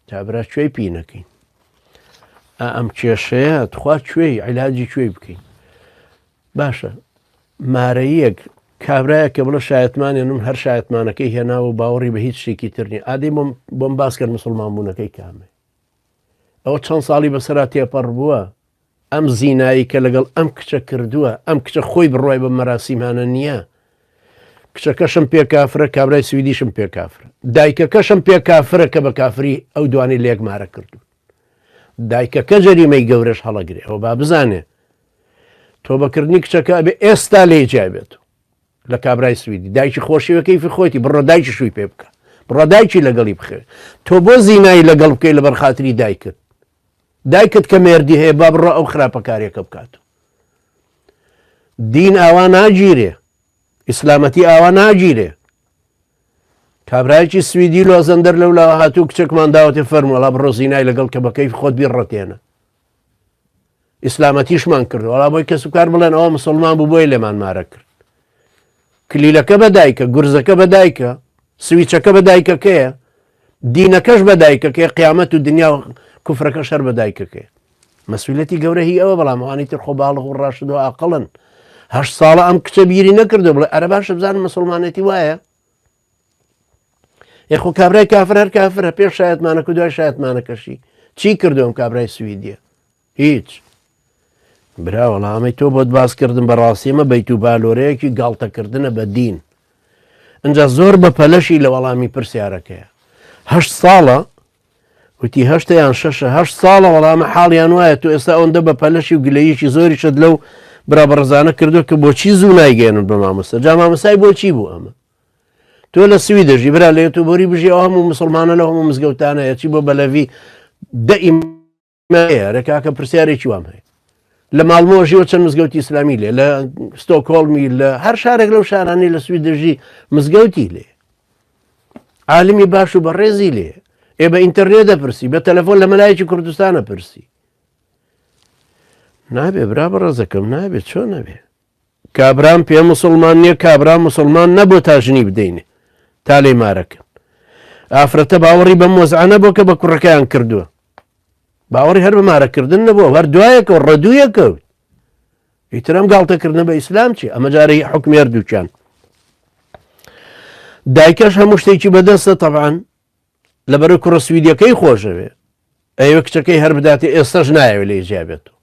جابرا کوێی پی نەکەین ئەم کێشەیە تخوا کوێی عیلاجی کوێی بکەین باشە مارەیەک کابراایە کە بڵە شایەتمانێنم هەر شایەتمانەکەی هێناوە باوەڕی بە هیچ شتێکی ترنی ئادەی بۆم باس کرد مسلمان بوونەکەی کامێ ئەوە چەند ساڵی بەسەرا تێپەڕ بووە ئەم زینایی کە لەگەڵ ئەم کچە کردووە ئەم کچە خۆی بڕای بە مەراسیمانە نییە کچەکەشم پێ کافرە کابرای سویدیشم پێ کافرە دایکەکەشم پێ کافرە کە بە کافری ئەو دوانی لێک مارە کردو دایکەکە جەریمەی گەورەش هەڵەگرێ ئەو با بزانێ تۆ بەکردنی کچەکە ئەبێ ئێستا لێ جیابێت لە کابرای سویدی دایکی خۆشیوەکەیفی خۆیتی بڕۆ دایکی شووی پێ بکە بڕۆ دایکی لەگەڵی بخێ تۆ بۆ زینایی لەگەڵ بکەی لە بەرخاتری دایکت کە مێردی هەیە با بڕۆ ئەو خراپەکاریەکە بکاتەوە دین ئاوا ناگیرێ ئیسلامەتی ئاوا ناگیرێ کابراایکی سویدی لۆزەندەر لەولاوە هاتوو کچێکمان داوەتێ فەرمووەڵا بڕۆ زینای لەگەڵ کە بەکەیف خۆت بیڕەتێنە ئیسلامەتیشمان کردو وەڵا بۆی کەس و کار بڵێن ئەوە مسلمان بوو بۆی لێمان مارە کرد کلیلەکە بەدایکە گورزەکە بەدایکە سویچەکە بەدایکەکەیە دینەکەش بەدایکەکەی قیامەت و دنیا و کوفرەکە شەر بەدایکەکەی مەسئولەتی گەورە هی ئەوە بەڵام ئەوانەی تر خۆ باڵغ و ڕاشد و عاقڵن 8 ساڵە ئەم کچە بیری نەکردو بڵێ ئەرە باشە بزانم مسلمانەتی وایە یەخۆ کابرای کافر هەر کافرە پێش شایەتمانەکە و دوای شایەتمانەکەشی چی کردوم کابرای سویدیە هیچ برا وەڵامی تۆ بۆت باسکردن بەڕاستی ئەمە بەیت و بالۆرەیەکی گاڵتەکردنە بە دین ئەجا زۆر بە پەلەشی لە وەڵامی پرسیارەکەیە 8 ساڵە وتی هەشتە یان 6 ساڵە وەڵامە حاڵیان وایە تۆ ئێستا ئەوەندە بە پەلەشی و گلەیەکی زۆری شت لەو برا بەڕزانە کردو کە بۆچی زوو نایگەێنن بە مامۆستا جا مامۆستای بۆچی بوو ئەمە تۆ لە سوی دەژی برا لە تۆ بۆری بژی ئەو هەموو مسلمانە لە هەموو مزگەوتانەیە چی بۆ بەلەوی دەئیمەیە ڕێکاکە پرسیارێکی وام هەیە لە ماڵمۆژیەوە چەند مزگەوتی ئیسلامی لێ لە ستۆکۆڵمی لە هەر شارێک لەو شارانەی لە سوی دەژی مزگەوتی لێ عالمی باش و بەڕێزی لێ ئێ بە ئینتەرنێت دەپرسی بە تەلەفۆن لە مەلایەکی کوردستانە پرسی نابێ برا بەڕێزەکەم نابێت چۆن نەبێ کابرام پێ مسلمان نییە کابرا مسلمان نەبوو تاژنی بدەینێ تا لێی مارەکەن ئافرەتە باوەڕی بە مۆزعانە بۆ کە بە کوڕەکەیان کردووە باوەڕی هەر بە مارەکردن نەبووە هەر دوایەکەوە ڕەدوویەکەوت ئیترام گاڵتەکردنە بە ئیسلام چی ئەمە جارەی حکمێر دووچان دایکەش هەموو شتێکی بەدەستە تەبعاً لەبەرەوەی کوڕە سویدیەکەی خۆشەوێ ئەوە کچەکەی هەر بداتێ ئێستاش نایەوێت لێ جیابێتەوە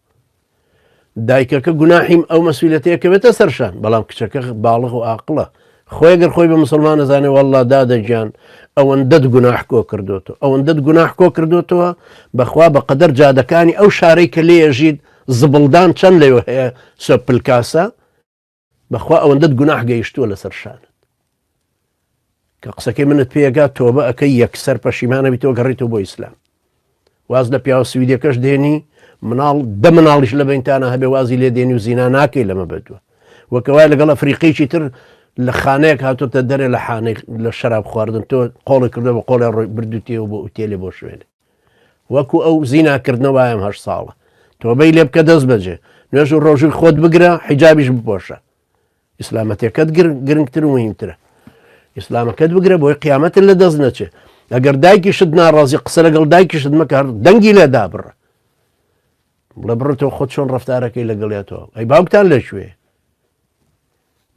دایکەکە گوناحیم ئەو مەسئولەتەیە بێتە سەرشان بەڵام کچەکە باڵغ و عاقڵە خۆی ئەگەر خۆی بە مسلمان نەزانێ وەڵڵا دادەگیان ئەوەندەت گوناح کۆ کردوتەوە ئەوەندەت گوناح کۆ کردوتەوە بەخوا بە قەدەر جادەکانی ئەو شارەی کە لێژید زبڵدان چەند لێوە هەیە سۆپلکاسە بەخوا ئەوەندەت گوناح گەیشتووە لەسەر شانت کە قسەکەی منت پێگات تۆبە ئەەکەی یەکسەر پەشیمانەبیتەوە گەڕیتەوە بۆ ئیسلام واز لە پیاوە سویدەکەش دێنی مناڵ دە مناڵیش لە بینتانە هەبێ وازی لێ دێنی و زینا ناکەی لەمە بەدووە وەکەوای لەگەڵ ئەفریقیی تر لە خانەیەک هاتوتە دەرێ لە حانێک لە شەراب خواردن تۆ قۆڵی کردە بە قۆڵی ڕۆی بردوتیەوە بۆ ئوتێلێ بۆ شوێنێ وەکو ئەو زیناکردنەوەیم 8 ساڵە تۆبەی لێ بکە دەست بەجێ نوێژ و ڕۆژی خۆت بگرە حیجابیش بپۆشە ئیسلامەتەکەت گرنگتر و مهمترە ئیسلامەکەت بگرە بۆی قیامەتت لە دەست نەچێ ئەگەر دایکیشت ناڕازی قسە لەگەڵ دایکیشت مەکە دەنگی لێ دابڕە بڵێ بڕێتەوە خۆت چۆن ڕەفتارەکەی لەگەڵێتەوە ئەی باوکتان لەکوێ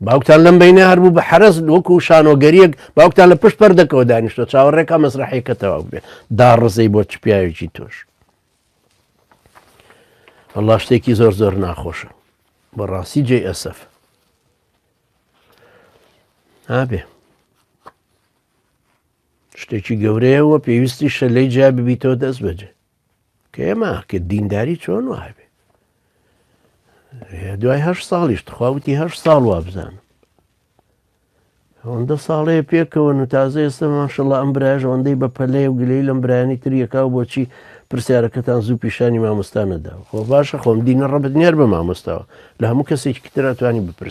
باوکتان لەم بینێ هەر بوو بە حرەز وەکو شانۆگەریەک باوکتان لە پشت پەردەکەەوە دانیشتۆ چاوەڕێکا مەسرحەکەتەوە بێ داڕزەی بۆ چپیاوێکی تۆش وەڵڵا شتێکی زۆر زۆر ناخۆشە بەڕاستی جێی ئەسەف نابێ شتێکی گەورەیەوە پێویستی شەلەی جیا ببیتەوە دەست بەجێ کە ئێمە کە دینداری چۆن وابێ دوای 8 ساڵیش خواوتی 8 ساڵ وا بزانم ئەوەندە ساڵەیە پێکەوەن و تازە ئێستا ماشەڵڵا ئەم برایژ ئەوەندەی بە پەلەیە و گلەی لەم برایانی تر یەکاو بۆچی پرسیارەکەتان زوو پیشانی مامۆستا نەداوە خۆ باشە خۆم دینە ڕەبەت نێر بە مامۆستاوە لە هەموو کەسێکی تر ئەتوانی بپرسی